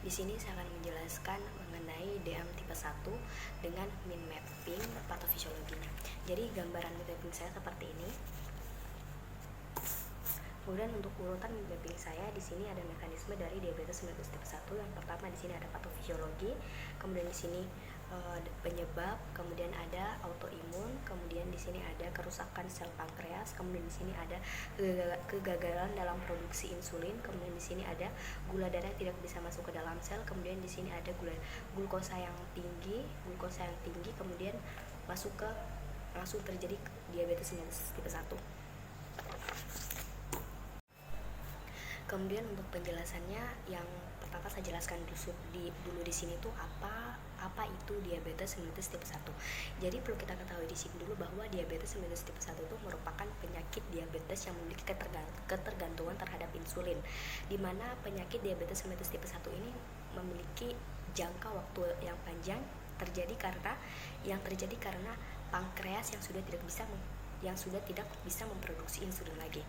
Di sini saya akan menjelaskan mengenai DM tipe 1 dengan mind mapping patofisiologinya. Jadi gambaran mind mapping saya seperti ini. Kemudian untuk urutan mind mapping saya di sini ada mekanisme dari diabetes mellitus tipe 1. Yang pertama di sini ada patofisiologi, kemudian di sini penyebab, kemudian ada autoimun, kemudian di sini ada kerusakan sel pankreas, kemudian di sini ada kegagalan dalam produksi insulin, kemudian di sini ada gula darah tidak bisa masuk ke dalam sel, kemudian di sini ada glukosa yang tinggi, kemudian langsung terjadi diabetes mellitus tipe 1. Kemudian untuk penjelasannya, yang pertama saya jelaskan dulu di sini tuh apa itu diabetes mellitus tipe 1. Jadi perlu kita ketahui di sini dulu bahwa diabetes mellitus tipe 1 itu merupakan penyakit diabetes yang memiliki ketergantungan terhadap insulin. Di mana penyakit diabetes mellitus tipe 1 ini memiliki jangka waktu yang panjang terjadi karena pankreas yang sudah tidak bisa memproduksi insulin lagi.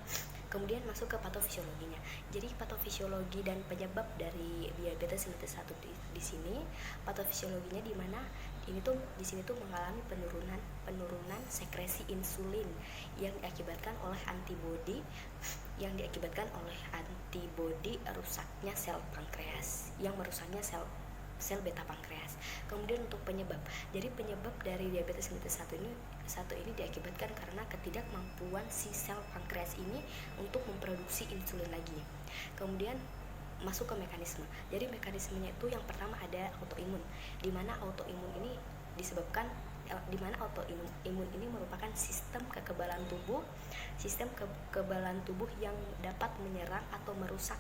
Kemudian masuk ke patofisiologinya. Jadi patofisiologi dan penyebab dari diabetes mellitus 1 di sini, patofisiologinya di mana di sini tuh mengalami penurunan sekresi insulin yang diakibatkan oleh antibodi rusaknya sel pankreas yang merusaknya sel beta pankreas. Kemudian untuk penyebab, jadi penyebab dari diabetes mellitus 1 ini diakibatkan karena ketidakmampuan si sel pankreas ini untuk memproduksi insulin lagi. Kemudian masuk ke mekanisme. Jadi mekanismenya itu yang pertama ada autoimun, di mana autoimun ini ini merupakan sistem kekebalan tubuh yang dapat menyerang atau merusak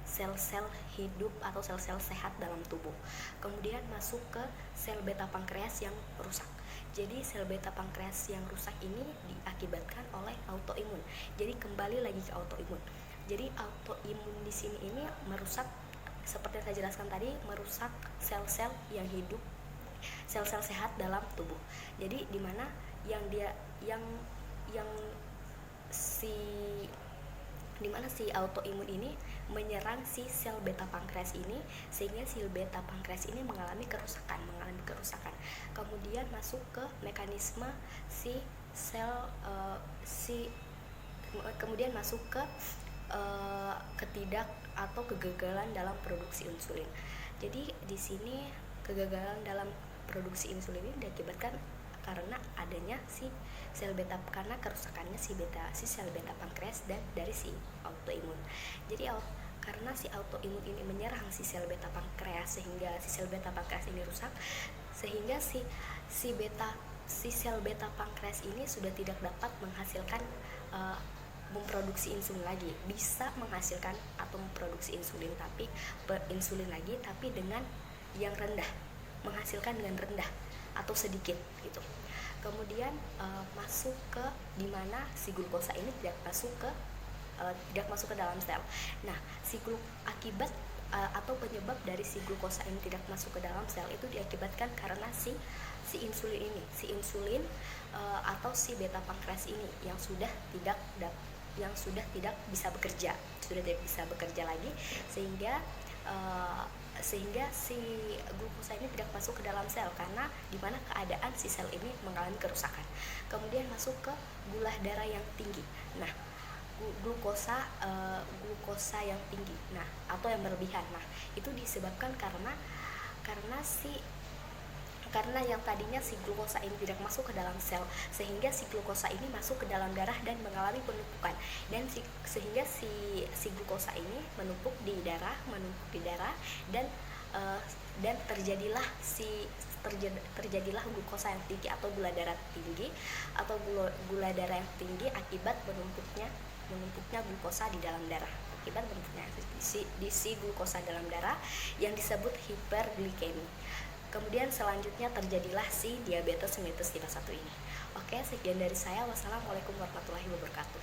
sel-sel hidup atau sel-sel sehat dalam tubuh. Kemudian masuk ke sel beta pankreas yang rusak. Jadi sel beta pankreas yang rusak ini diakibatkan oleh autoimun. Jadi kembali lagi ke autoimun. Jadi autoimun di sini ini merusak, seperti yang saya jelaskan tadi, merusak sel-sel yang hidup, sel-sel sehat dalam tubuh. Jadi di mana si autoimun ini menyerang si sel beta pankreas ini, sehingga sel beta pankreas ini mengalami kerusakan. Kemudian masuk ke mekanisme kemudian masuk ke kegagalan dalam produksi insulin. Jadi di sini kegagalan dalam produksi insulin ini diakibatkan karena adanya karena kerusakannya si sel beta pankreas dan dari si autoimun. Jadi karena si autoimun ini menyerang si sel beta pankreas, sehingga si sel beta pankreas ini rusak, sehingga si sel beta pankreas ini sudah tidak dapat menghasilkan memproduksi insulin lagi. Bisa menghasilkan atau memproduksi insulin tapi dengan yang rendah, menghasilkan dengan rendah atau sedikit gitu. Kemudian masuk ke dimana si glukosa ini tidak masuk ke dalam sel. Nah, akibat atau penyebab dari si glukosa ini tidak masuk ke dalam sel itu diakibatkan karena si insulin atau si beta pankreas ini yang sudah tidak bisa bekerja lagi, sehingga si glukosa ini tidak masuk ke dalam sel karena di mana keadaan si sel ini mengalami kerusakan. Kemudian masuk ke gula darah yang tinggi. Nah, glukosa yang tinggi, atau yang berlebihan. Itu disebabkan karena yang tadinya si glukosa ini tidak masuk ke dalam sel, sehingga si glukosa ini masuk ke dalam darah dan mengalami penumpukan, dan sehingga si glukosa ini menumpuk di darah dan terjadilah glukosa yang tinggi atau gula darah yang tinggi akibat menumpuknya glukosa di dalam darah, si glukosa dalam darah yang disebut hiperglikemi. Kemudian selanjutnya terjadilah si diabetes mellitus tipe 1 ini. Oke, sekian dari saya. Wassalamualaikum warahmatullahi wabarakatuh.